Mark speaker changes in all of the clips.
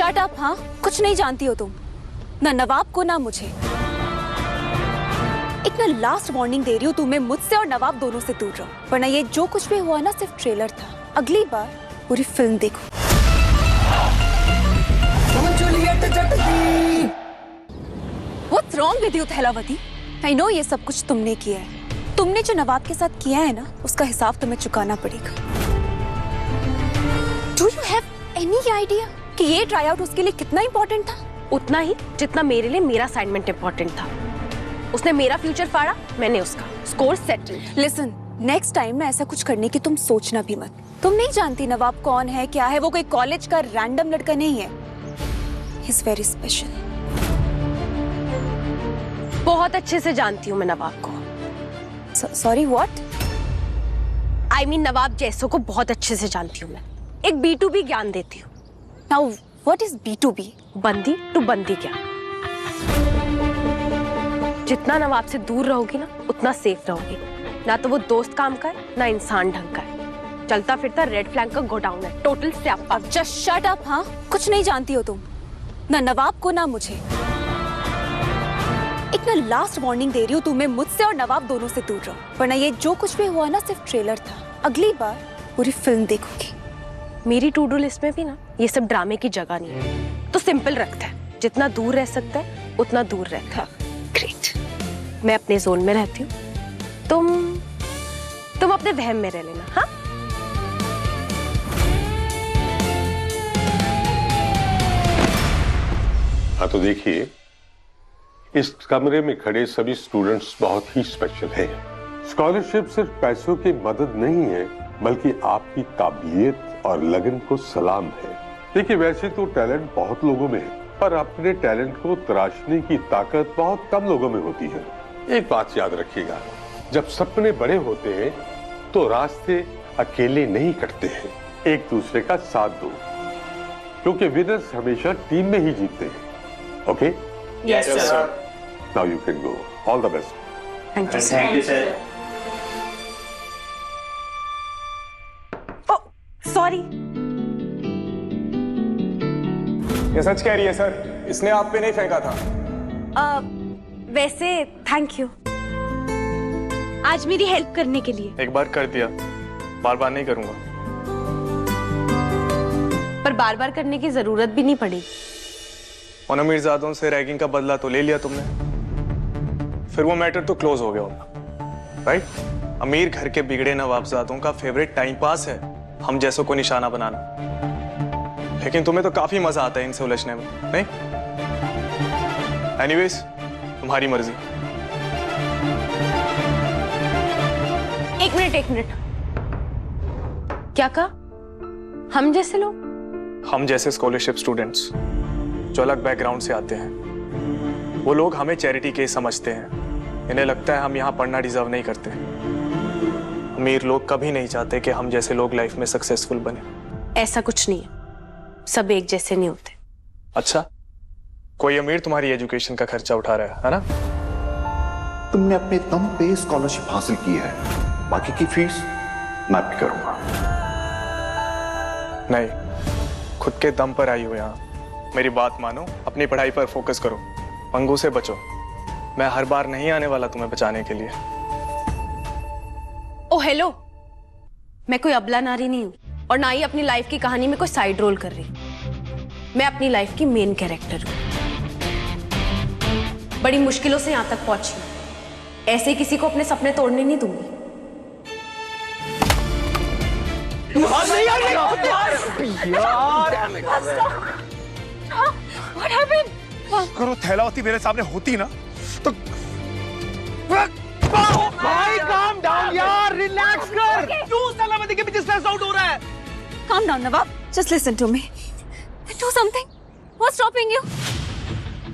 Speaker 1: Shut up. हाँ, कुछ नहीं जानती हो तुम, ना नवाब को ना मुझे। एक ना लास्ट वार्निंग दे रही हूँ तुम्हें, मुझसे और नवाब दोनों से दूर रहो, वरना ये जो कुछ भी हुआ ना सिर्फ ट्रेलर था। अगली बार पूरी फिल्म देखो। What's wrong with you, थैलावती? I know ये सब कुछ तुमने किया है। तुमने जो नवाब के साथ किया है ना, उसका हिसाब तुम्हें चुकाना पड़ेगा। Do you have any idea कि ये ट्राई आउट उसके लिए कितना इम्पोर्टेंट था?
Speaker 2: उतना ही जितना मेरे लिए मेरा असाइनमेंट इम्पोर्टेंट था। उसने मेरा फ्यूचर फाड़ा, मैंने उसका। Score settled.
Speaker 1: Listen, next time में ऐसा कुछ करने की तुम सोचना भी मत। तुम नहीं जानती नवाब कौन है, क्या है। वो कोई कॉलेज का रैंडम लड़का नहीं है। He's very special।
Speaker 2: बहुत अच्छे से जानती हूँ मैं नवाब को।
Speaker 1: Sorry, what?
Speaker 2: I mean नवाब जैसों को बहुत अच्छे से जानती हूँ मैं। एक B2B ज्ञान देती हूँ।
Speaker 1: Now, what is B2B?
Speaker 2: बंदी टू बंदी ज्ञान। जितना नवाब से दूर रहोगी ना, उतना सेफ रहोगी। ना तो वो दोस्त काम का है, ना इंसान ढंग का है। चलता फिरता रेड फ्लैग का गोडाउन है। टोटल स्यापा।
Speaker 1: Just shut up। हाँ, कुछ नहीं जानती हो तुम, ना नवाब को ना मुझे। एक ना लास्ट वार्निंग दे रही हूँ तुम्हें, मुझसे और नवाब दोनों से दूर रहो, वरना ये जो कुछ भी हुआ ना सिर्फ ट्रेलर था। अगली बार पूरी फिल्म देखोगी।
Speaker 2: मेरी टू डू लिस्ट में भी ना ये सब ड्रामे की जगह नहीं है। तो सिंपल रखता है, जितना दूर रह सकता है उतना दूर रहता है। ग्रेट। मैं अपने जोन में रहती हूँ, तुम अपने वहम में रह लेना। हाँ,
Speaker 3: हाँ तो देखिए, इस कमरे में खड़े सभी स्टूडेंट्स बहुत ही स्पेशल हैं। स्कॉलरशिप सिर्फ पैसों की मदद नहीं है, बल्कि आपकी काबिलियत और लगन को सलाम है। देखिए, वैसे तो टैलेंट बहुत लोगों में है, पर अपने टैलेंट को तराशने की ताकत बहुत कम लोगों में होती है। एक बात याद रखिएगा, जब सपने बड़े होते हैं तो रास्ते अकेले नहीं कटते हैं, एक दूसरे का साथ दो, क्योंकि विनर्स हमेशा टीम में ही जीतते हैं। Okay?
Speaker 4: Yes, sir.
Speaker 3: Now you can go. All the best.
Speaker 2: Thank you.
Speaker 4: Thank you, sir.
Speaker 2: Oh, sorry.
Speaker 5: ये सच कह रही है सर, इसने आप पे नहीं फेंका था।
Speaker 2: वैसे थैंक यू आज मेरी हेल्प करने के लिए।
Speaker 5: एक बार कर दिया, बार बार नहीं करूंगा।
Speaker 2: पर बार बार करने की जरूरत भी नहीं पड़ी।
Speaker 5: उन अमीरजादों से रैगिंग का बदला तो ले लिया तुमने, फिर वो मैटर तो क्लोज हो गया होगा, राइट? अमीर घर के बिगड़े नवाबजादों का फेवरेट टाइम पास है हम जैसों को निशाना बनाना, लेकिन तुम्हें तो काफी मजा आता है इनसे उलझने में, नहीं? एनीवेज, तुम्हारी मर्जी।
Speaker 2: एक मिनट। क्या कहा? हम जैसे लोग?
Speaker 5: हम जैसे स्कॉलरशिप स्टूडेंट्स जो अलग बैकग्राउंड से आते हैं, वो लोग हमें चैरिटी केस समझते हैं। इन्हें लगता है हम यहाँ पढ़ना डिजर्व नहीं करते। अमीर लोग कभी नहीं चाहते कि हम जैसे लोग लाइफ में सक्सेसफुल बने।
Speaker 2: ऐसा कुछ नहीं है, सब एक जैसे नहीं होते।
Speaker 5: अच्छा, कोई अमीर तुम्हारी एजुकेशन का खर्चा उठा रहा है ना?
Speaker 6: तुमने अपने दम पे स्कॉलरशिप हासिल की है, बाकी की फीस मैं भी करूंगा।
Speaker 5: नहीं, खुद के दम पर आई हो यहाँ। मेरी बात मानो, अपनी पढ़ाई पर फोकस करो, पंगों से बचो। मैं हर बार नहीं आने वाला तुम्हें बचाने के लिए।
Speaker 2: ओ हेलो, मैं कोई अबला नारी नहीं हूं, और ना ही अपनी लाइफ की कहानी में कोई साइड रोल कर रही। मैं अपनी लाइफ की मेन कैरेक्टर हूं। बड़ी मुश्किलों से यहां तक पहुंची, ऐसे किसी को अपने सपने तोड़ने नहीं दूंगी।
Speaker 1: What happened?
Speaker 7: करो थैलावती मेरे सामने होती ना तो
Speaker 4: भाई काम डाउन यार, रिलैक्स कर। क्यों सलामती के पीछे स्ट्रेस आउट हो रहा है?
Speaker 1: Calm down, Nawab. Just listen to me. Do something. What's stopping you?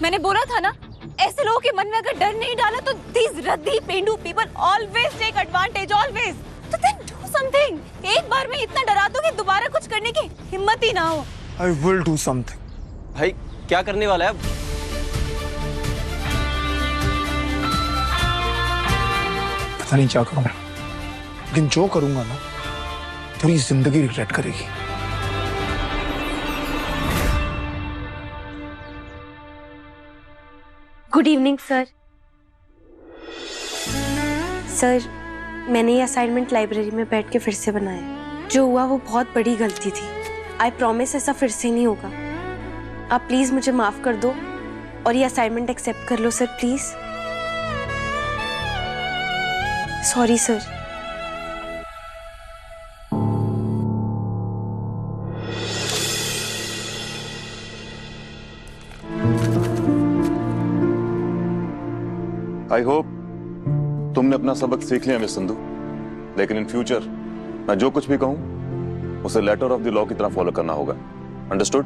Speaker 1: मैंने बोला था ना, ऐसे लोगों के मन में अगर डर नहीं डाला तो these रद्दी पेंडू people always take advantage, always. तो then do something. एक बार में इतना डरा दो कि दोबारा कुछ करने की हिम्मत ही ना हो।
Speaker 7: I will do something.
Speaker 4: भाई क्या करने वाला है अब?
Speaker 7: पता नहीं क्या करूंगा, लेकिन जो करूंगा ना पूरी जिंदगी रिग्रेट करेगी।
Speaker 2: Good evening sir. सर, मैंने ये असाइनमेंट लाइब्रेरी में बैठ के फिर से बनाया। जो हुआ वो बहुत बड़ी गलती थी। आई प्रॉमिस ऐसा फिर से नहीं होगा। आप प्लीज मुझे माफ कर दो और ये असाइनमेंट एक्सेप्ट कर लो sir, please. Sorry sir.
Speaker 6: I hope तुमने अपना सबक सीख लिया मिस संधू, लेकिन इन फ्यूचर मैं जो कुछ भी कहूं उसे लेटर ऑफ द लॉ की तरह फॉलो करना होगा। Understood?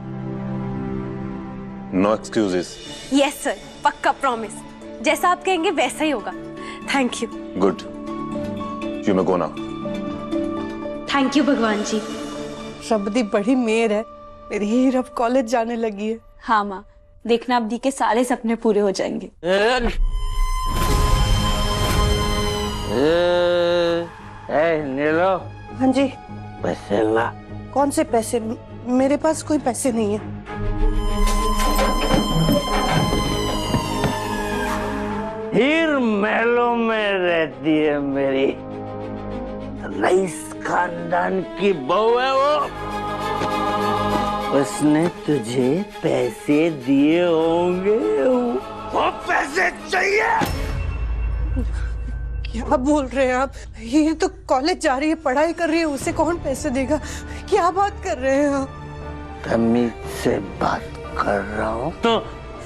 Speaker 6: No excuses.
Speaker 2: Yes sir, पक्का प्रॉमिस। जैसा आप कहेंगे वैसा ही होगा। Thank you.
Speaker 6: Good, you may go now.
Speaker 2: Thank you भगवान जी।
Speaker 8: रब दी बड़ी मेहर है, मेरी हीर अब कॉलेज जाने लगी है।
Speaker 1: हाँ माँ, देखना अब दी के सारे सपने पूरे हो जाएंगे।
Speaker 4: नीलो,
Speaker 8: हाँ जी।
Speaker 4: पैसे ला।
Speaker 8: कौन से पैसे? मेरे पास कोई पैसे नहीं है।
Speaker 4: हीर महलों में रहती है मेरी, रईस खानदान की बहू है वो। उसने तुझे पैसे दिए होंगे, वो पैसे चाहिए।
Speaker 8: क्या बोल रहे हैं आप? ये तो कॉलेज जा रही है, पढ़ाई कर रही है, उसे कौन पैसे देगा? क्या बात कर रहे हैं आप?
Speaker 4: तमीज से बात कर रहा हूँ तो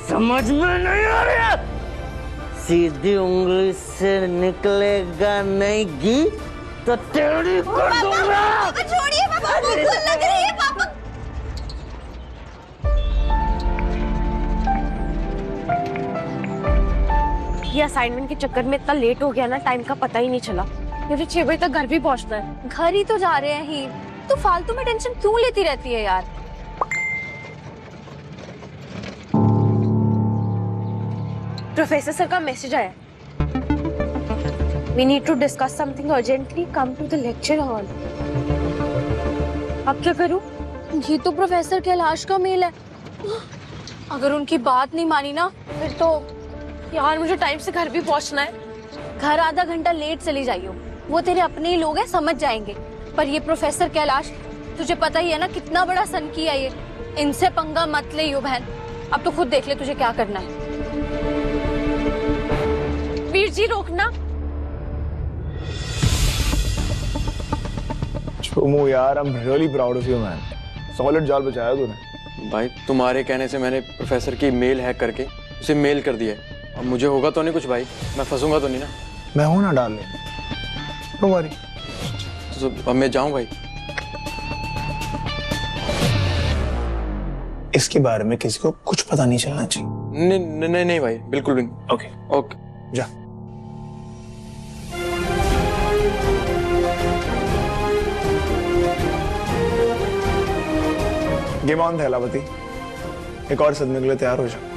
Speaker 4: समझ में नहीं आ रहा? सीधी उंगली से निकलेगा नहीं घी तो टेढ़ी कर दूंगा।
Speaker 1: छोड़िए पापा, भूख लग रही है पापा।
Speaker 2: ये असाइनमेंट के चक्कर में इतना लेट हो गया ना, टाइम का पता ही नहीं चला। मुझे 6 बजे तक घर भी पहुंचना है।
Speaker 1: घर ही तो जा रहे हैं ही, तू फालतू में टेंशन क्यों लेती रहती है यार?
Speaker 2: प्रोफेसर सर का मैसेज आया। We need to discuss something urgently. Come to the lecture hall. अब क्या करूं?
Speaker 1: ये तो प्रोफेसर कैलाश का मेल है। अगर उनकी बात नहीं मानी ना, फिर तो
Speaker 2: यार मुझे टाइम से घर भी पहुंचना है।
Speaker 1: घर आधा घंटा लेट चली जाइयो, वो तेरे अपने ही लोग हैं, समझ जाएंगे। पर ये प्रोफेसर कैलाश, तुझे पता ही है ना कितना बड़ा सन किया ये। इनसे पंगा मत ले बहन, अब तो खुद देख ले तुझे क्या करना है।
Speaker 2: वीर जी रोकना।
Speaker 7: चुमू यार, I am really proud of you man. Solid जाल बचाया तूने।
Speaker 5: भाई तुम्हारे कहने से मैंने प्रोफेसर की मेल हैक करके उसे मेल कर दिया है। अब मुझे होगा तो नहीं कुछ भाई, मैं फंसूंगा तो नहीं ना?
Speaker 7: मैं हूं ना डाल ले, डोंट वरी।
Speaker 5: तो अब मैं जाऊं भाई?
Speaker 7: इसके बारे में किसी को कुछ पता नहीं चलना चाहिए।
Speaker 5: नहीं नहीं भाई, बिल्कुल भी नहीं।
Speaker 7: ओके
Speaker 5: ओके,
Speaker 7: जा। गेम ऑन थैलावती, एक और सदमे के लिए तैयार हो जाओ।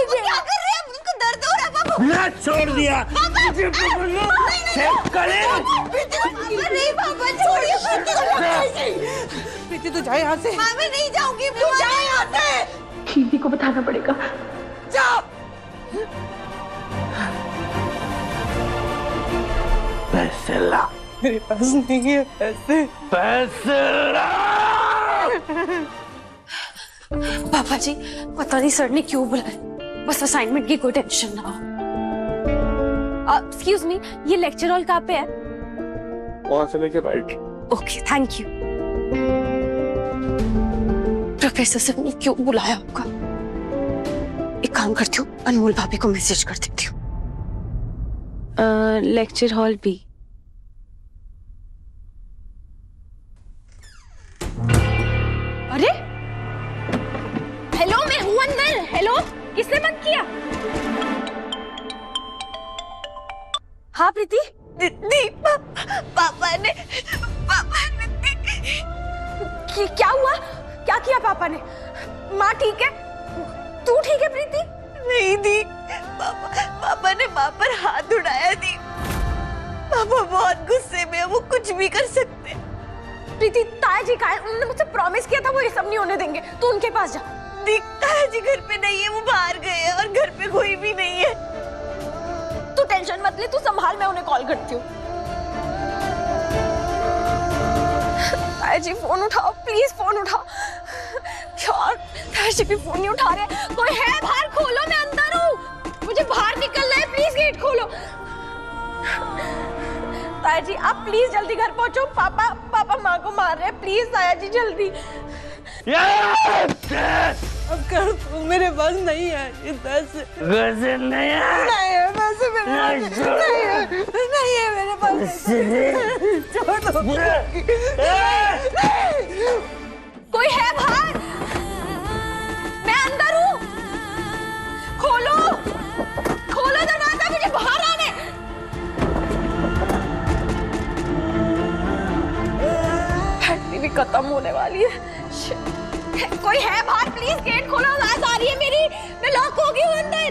Speaker 1: क्या कर रहे हैं? उनको दर्द हो रहा है पापा।
Speaker 4: ना छोड़ दिया, मुझे पकड़ना, सेव करे।
Speaker 1: नहीं पापा, छोड़िए।
Speaker 8: प्रीति तू जा यहाँ से।
Speaker 1: मैं नहीं जाऊंगी, तू जा यहाँ से।
Speaker 2: दीदी को बताना पड़ेगा।
Speaker 1: जाओ।
Speaker 4: पैसे ला।
Speaker 8: मेरे पास नहीं है पैसे।
Speaker 4: पैसे ला।
Speaker 2: पापा जी, पता नहीं सर ने क्यों बुलाया। बस असाइनमेंट की कोई टेंशन ना हो। एक्सक्यूज मी, ये लेक्चर हॉल कहाँ पे है?
Speaker 5: वहां से लेके right.
Speaker 2: Okay, thank you. Professor sir ने क्यों बुलाया होगा? एक काम करती हूँ, अनमोल भाभी को मैसेज कर देती हूँ। Lecture hall B. अरे हेलो, मैं हूं अंदर। हेलो, किसने बंद किया? हाँ प्रीति।
Speaker 1: दीदी, पापा ने
Speaker 2: क्या हुआ? क्या किया पापा ने? माँ ठीक है? तू ठीक है प्रीति?
Speaker 1: नहीं दी, पापा ने माँ पर हाथ उड़ाया दी। पापा बहुत गुस्से में है, वो कुछ भी कर सकते। प्रीति ताया जी का है, उन्होंने मुझसे प्रॉमिस किया था वो ये सब नहीं होने देंगे, तू उनके पास जा। ताया जी घर पे नहीं है, वो बाहर गए हैं और घर पे कोई भी नहीं है। तू टेंशन मत ले, तू संभाल, मैं उन्हें कॉल करती हूँ। ताया जी फोन उठाओ प्लीज, फोन उठाओ यार। ताया जी भी फोन नहीं उठा रहे। कोई है बाहर, खोलो, मैं अंदर हूँ, मुझे बाहर निकलना है, प्लीज गेट खोलो। ताया जी आप प्लीज जल्दी घर पहुंचो, पापा माँ को मार रहे हैं, प्लीज ताया जी जल्दी।
Speaker 8: अब कर तू, मेरे पास नहीं है ये 10
Speaker 4: पैसे नहीं है
Speaker 8: पैसे मेरे पास नहीं है मेरे पास। छोड़ दो।
Speaker 1: कोई है बाहर? मैं अंदर हूँ, खोलो खोलो दरवाजा, मुझे बाहर आने। बैटरी भी खत्म होने वाली है। Shit. कोई है बाहर, प्लीज गेट खोलो, आवाज आ रही है मेरी, मैं लॉक हो गई हूँ अंदर।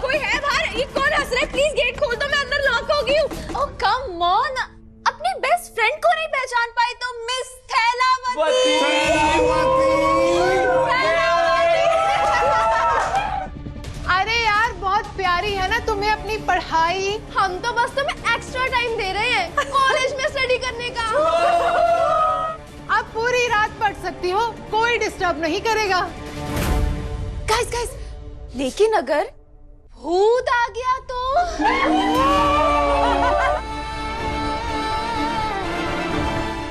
Speaker 1: कोई है बाहर, ये कौन हंस रहा है? प्लीज गेट खोल दो, मैं अंदर लॉक हो गई हूँ। ओह कम ऑन, अपनी बेस्ट फ्रेंड को नहीं पहचान पाई तो मिस
Speaker 9: अरे यार बहुत प्यारी है ना तुम्हें अपनी पढ़ाई।
Speaker 1: हम तो बस तुम्हें एक्स्ट्रा टाइम दे रहे हैं कॉलेज में स्टडी करने का।
Speaker 9: अब पूरी रात पढ़ सकती हो, कोई डिस्टर्ब नहीं करेगा।
Speaker 1: गाइस लेकिन अगर भूत आ गया तो?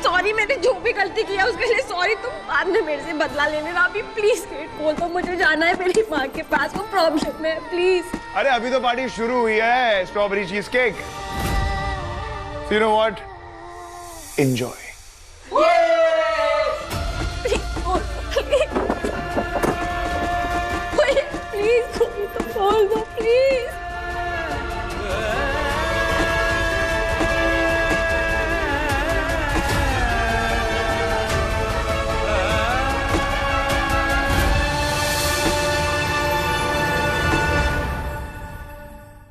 Speaker 1: सॉरी, मैंने जो भी गलती किया उसके लिए सॉरी, तुम बाद में मेरे से बदला लेने ना। अभी प्लीज गेट खोल दो, मुझे जाना है मेरी माँ के पास, वो प्रॉब्लम में है, प्लीज।
Speaker 7: अरे अभी तो पार्टी शुरू हुई है, strawberry cheese cake. You know what, enjoy.